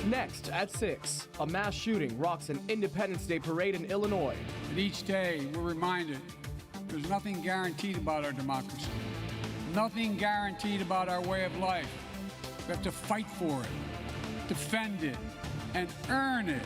Next at 6, a mass shooting rocks an Independence Day parade in Illinois. And each day we're reminded there's nothing guaranteed about our democracy, nothing guaranteed about our way of life. We have to fight for it, defend it, and earn it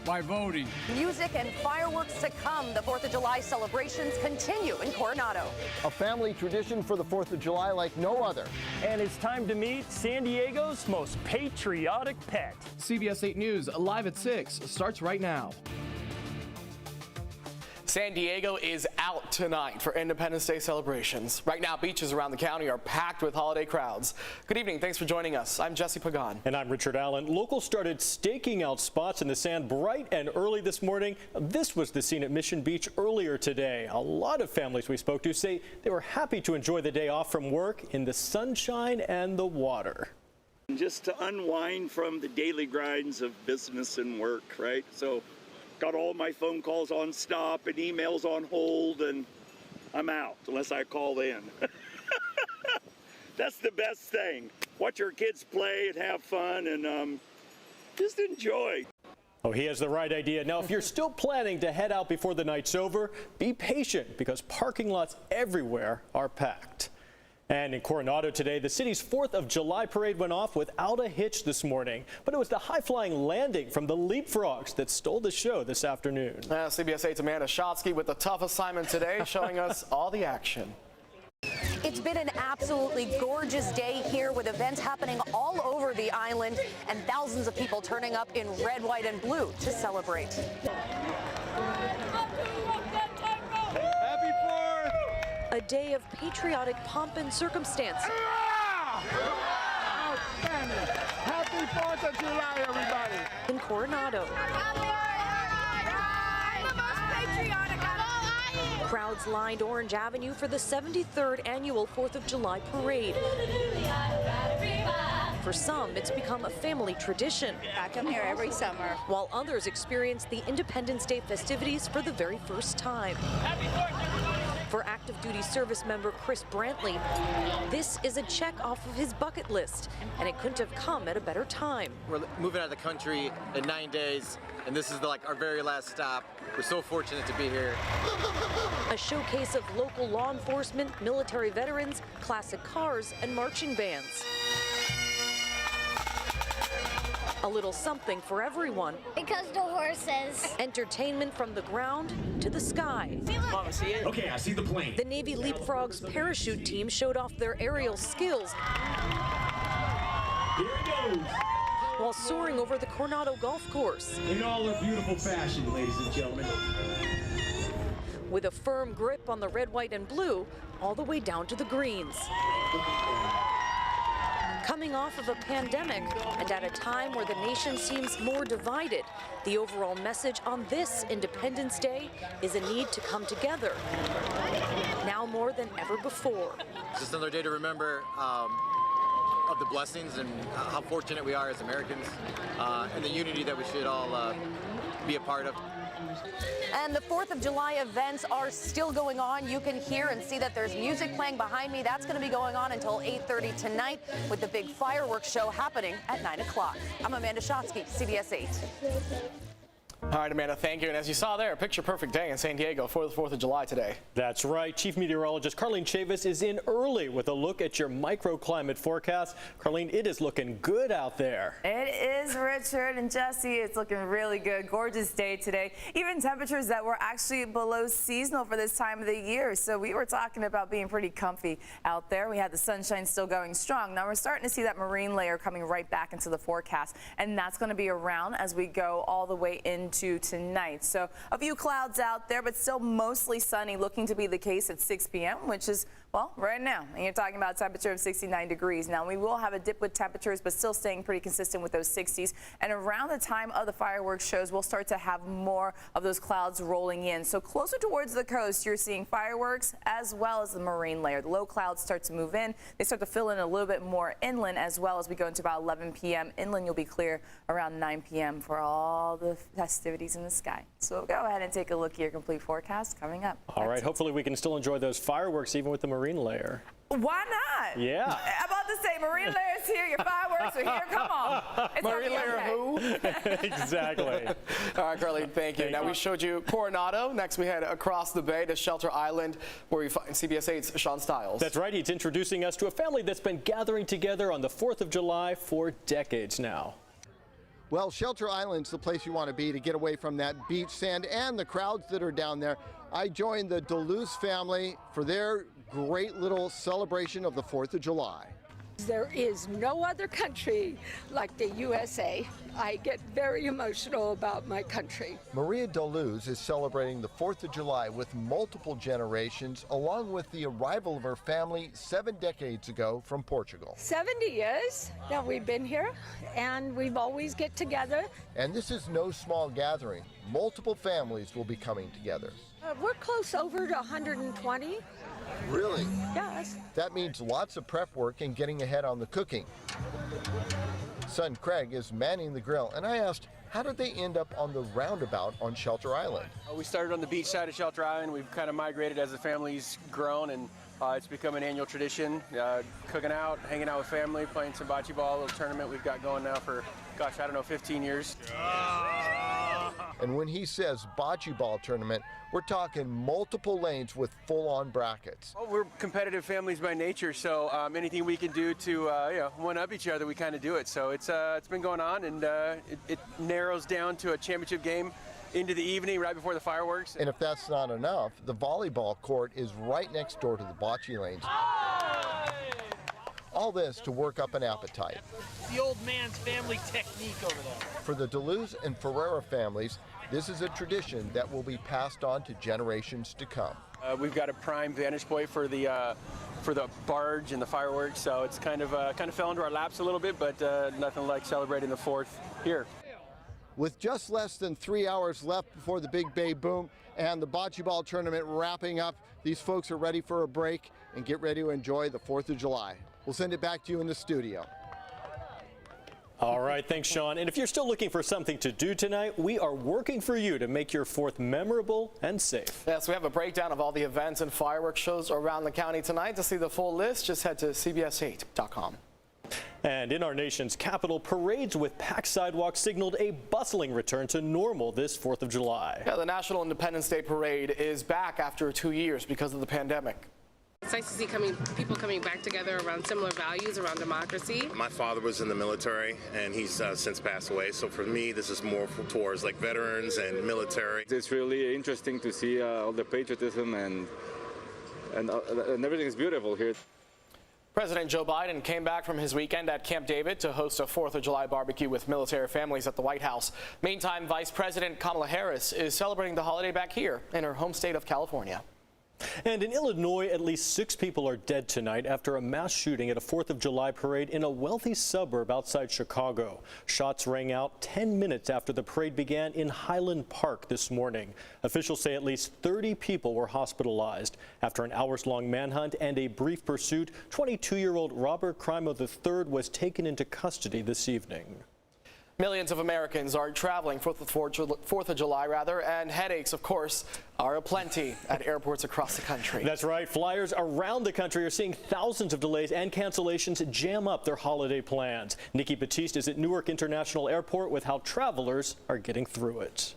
by voting. Music and fireworks to come. The 4th of July celebrations continue in Coronado. A family tradition for the 4th of July like no other. And it's time to meet San Diego's most patriotic pet. CBS 8 News, live at 6, starts right now. San Diego is out tonight for Independence Day celebrations. Right now, beaches around the county are packed with holiday crowds. Good evening. Thanks for joining us. I'm Jesse Pagan. And I'm Richard Allen. Locals started staking out spots in the sand bright and early this morning. This was the scene at Mission Beach earlier today. A lot of families we spoke to say they were happy to enjoy the day off from work in the sunshine and the water. Just to unwind from the daily grinds of business and work, right? So got all my phone calls on stop and emails on hold, and I'm out unless I call in. That's the best thing. Watch your kids play and have fun and just enjoy. Oh, he has the right idea. Now, if you're still planning to head out before the night's over, be patient because parking lots everywhere are packed. And in Coronado today, the city's 4th of July parade went off without a hitch this morning. But it was the high-flying landing from the Leapfrogs that stole the show this afternoon. CBS 8's Amanda Shotsky with the tough assignment today, showing us all the action. It's been an absolutely gorgeous day here with events happening all over the island and thousands of people turning up in red, white, and blue to celebrate. A day of patriotic pomp and circumstance. Outstanding. Happy 4th of July, everybody. In Coronado. Crowds lined Orange Avenue for the 73rd annual 4th of July parade. For some, it's become a family tradition. I come here every summer. While others experience the Independence Day festivities for the very first time. For active duty service member Chris Brantley, this is a check off of his bucket list, and it couldn't have come at a better time. We're moving out of the country in 9 days, and this is our very last stop. We're so fortunate to be here. A showcase of local law enforcement, military veterans, classic cars, and marching bands. A little something for everyone. Because the horses. Entertainment from the ground to the sky. Want to see it? Okay, I see the plane. The Navy Leapfrogs parachute team showed off their aerial skills Here it goes. while soaring over the Coronado Golf Course. In all their beautiful fashion, ladies and gentlemen. With a firm grip on the red, white, and blue, all the way down to the greens. Coming off of a pandemic and at a time where the nation seems more divided, the overall message on this Independence Day is a need to come together, now more than ever before. It's just another day to remember of the blessings and how fortunate we are as Americans, and the unity that we should all be a part of. And the 4th of July events are still going on. You can hear and see that there's music playing behind me. That's going to be going on until 8:30 tonight with the big fireworks show happening at 9 o'clock. I'm Amanda Shotsky, CBS 8. All right, Amanda, thank you. And as you saw there, a picture-perfect day in San Diego for the 4th of July today. That's right. Chief Meteorologist Carlene Chavis is in early with a look at your microclimate forecast. Carlene, it is looking good out there. It is, Richard and Jesse. It's looking really good. Gorgeous day today. Even temperatures that were actually below seasonal for this time of the year. So we were talking about being pretty comfy out there. We had the sunshine still going strong. Now we're starting to see that marine layer coming right back into the forecast. And that's going to be around as we go all the way into tonight. So a few clouds out there, but still mostly sunny, looking to be the case at 6 p.m., which is, well, right now. And you're talking about a temperature of 69 degrees. Now, we will have a dip with temperatures, but still staying pretty consistent with those 60s. And around the time of the fireworks shows, we'll start to have more of those clouds rolling in. So closer towards the coast, you're seeing fireworks as well as the marine layer. The low clouds start to move in. They start to fill in a little bit more inland as well as we go into about 11 p.m. Inland, you'll be clear around 9 p.m. for all the festivities in the sky. So go ahead and take a look at your complete forecast coming up. All right, hopefully we can still enjoy those fireworks even with the marine layer. Why not? Yeah. I'm about to say, Marine Layer's here, your fireworks are here. Come on. It's Marine Layer okay. who? Exactly. All right, Carly, thank you. Now, we showed you Coronado. Next, we head across the bay to Shelter Island, where we find CBS 8's Sean Stiles. That's right. He's introducing us to a family that's been gathering together on the 4th of July for decades now. Well, Shelter Island's the place you want to be to get away from that beach sand and the crowds that are down there. I joined the Deleuze family for their great little celebration of the 4th of July. There is no other country like the USA. I get very emotional about my country. Maria Deleuze is celebrating the 4th of July with multiple generations, along with the arrival of her family 7 decades ago from Portugal. 70 years that we've been here, and we've always get together. And this is no small gathering. Multiple families will be coming together. We're close over to 120. Really? Yes. That means lots of prep work and getting ahead on the cooking. Son Craig is manning the grill, and I asked, how did they end up on the roundabout on Shelter Island? We started on the beach side of Shelter Island. We've kind of migrated as the family's grown, and it's become an annual tradition. Cooking out, hanging out with family, playing some bocce ball, a little tournament we've got going now for, gosh, I don't know, 15 years. And when he says bocce ball tournament, we're talking multiple lanes with full-on brackets. Well, we're competitive families by nature, so anything we can do to one-up each other, we kind of do it. So it's been going on, and it narrows down to a championship game into the evening, right before the fireworks. And if that's not enough, the volleyball court is right next door to the bocce lanes. All this to work up an appetite. The old man's family technique over there. For the Deleuze and Ferreira families, this is a tradition that will be passed on to generations to come. We've got a prime vantage point for the barge and the fireworks, so it's kind of fell into our laps a little bit, but nothing like celebrating the 4th here. With just less than 3 hours left before the Big Bay Boom and the bocce ball tournament wrapping up, these folks are ready for a break and get ready to enjoy the 4th of July. We'll send it back to you in the studio. All right, thanks, Sean. And if you're still looking for something to do tonight, we are working for you to make your 4th memorable and safe. Yes, we have a breakdown of all the events and fireworks shows around the county tonight. To see the full list, just head to CBS8.com. And in our nation's capital, parades with packed sidewalks signaled a bustling return to normal this 4th of July. Yeah, the National Independence Day Parade is back after 2 years because of the pandemic. It's nice to see people coming back together around similar values, around democracy. My father was in the military, and he's since passed away. So for me, this is more towards like veterans and military. It's really interesting to see all the patriotism and everything is beautiful here. President Joe Biden came back from his weekend at Camp David to host a 4th of July barbecue with military families at the White House. Meantime, Vice President Kamala Harris is celebrating the holiday back here in her home state of California. And in Illinois, at least 6 people are dead tonight after a mass shooting at a 4th of July parade in a wealthy suburb outside Chicago. Shots rang out 10 minutes after the parade began in Highland Park this morning. Officials say at least 30 people were hospitalized. After an hours-long manhunt and a brief pursuit, 22-year-old Robert Crimo III was taken into custody this evening. Millions of Americans are traveling for the 4th of July, and headaches, of course, are aplenty at airports across the country. That's right. Flyers around the country are seeing thousands of delays and cancellations jam up their holiday plans. Nikki Batiste is at Newark International Airport with how travelers are getting through it.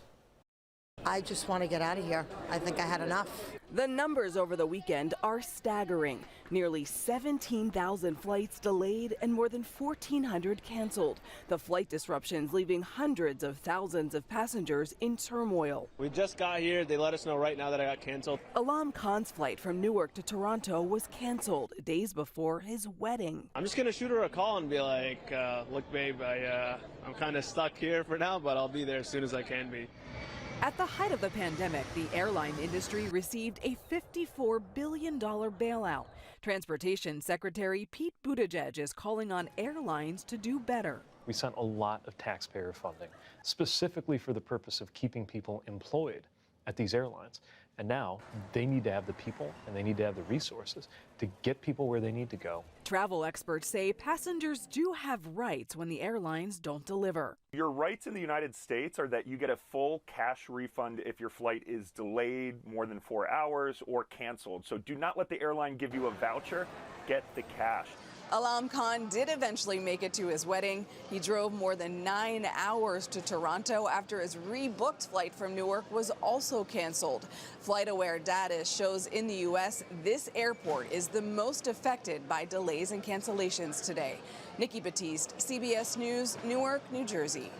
I just want to get out of here. I think I had enough. The numbers over the weekend are staggering. Nearly 17,000 flights delayed and more than 1,400 canceled. The flight disruptions leaving hundreds of thousands of passengers in turmoil. We just got here. They let us know right now that I got canceled. Alam Khan's flight from Newark to Toronto was canceled days before his wedding. I'm just going to shoot her a call and be like, look, babe, I'm kind of stuck here for now, but I'll be there as soon as I can be. At the height of the pandemic, the airline industry received a $54 billion bailout. Transportation Secretary Pete Buttigieg is calling on airlines to do better. We sent a lot of taxpayer funding, specifically for the purpose of keeping people employed at these airlines. And now they need to have the people and they need to have the resources to get people where they need to go. Travel experts say passengers do have rights when the airlines don't deliver. Your rights in the United States are that you get a full cash refund if your flight is delayed more than 4 hours or canceled. So do not let the airline give you a voucher. Get the cash. Alam Khan did eventually make it to his wedding. He drove more than 9 hours to Toronto after his rebooked flight from Newark was also canceled. FlightAware data shows in the U.S. this airport is the most affected by delays and cancellations today. Nikki Battiste, CBS News, Newark, New Jersey.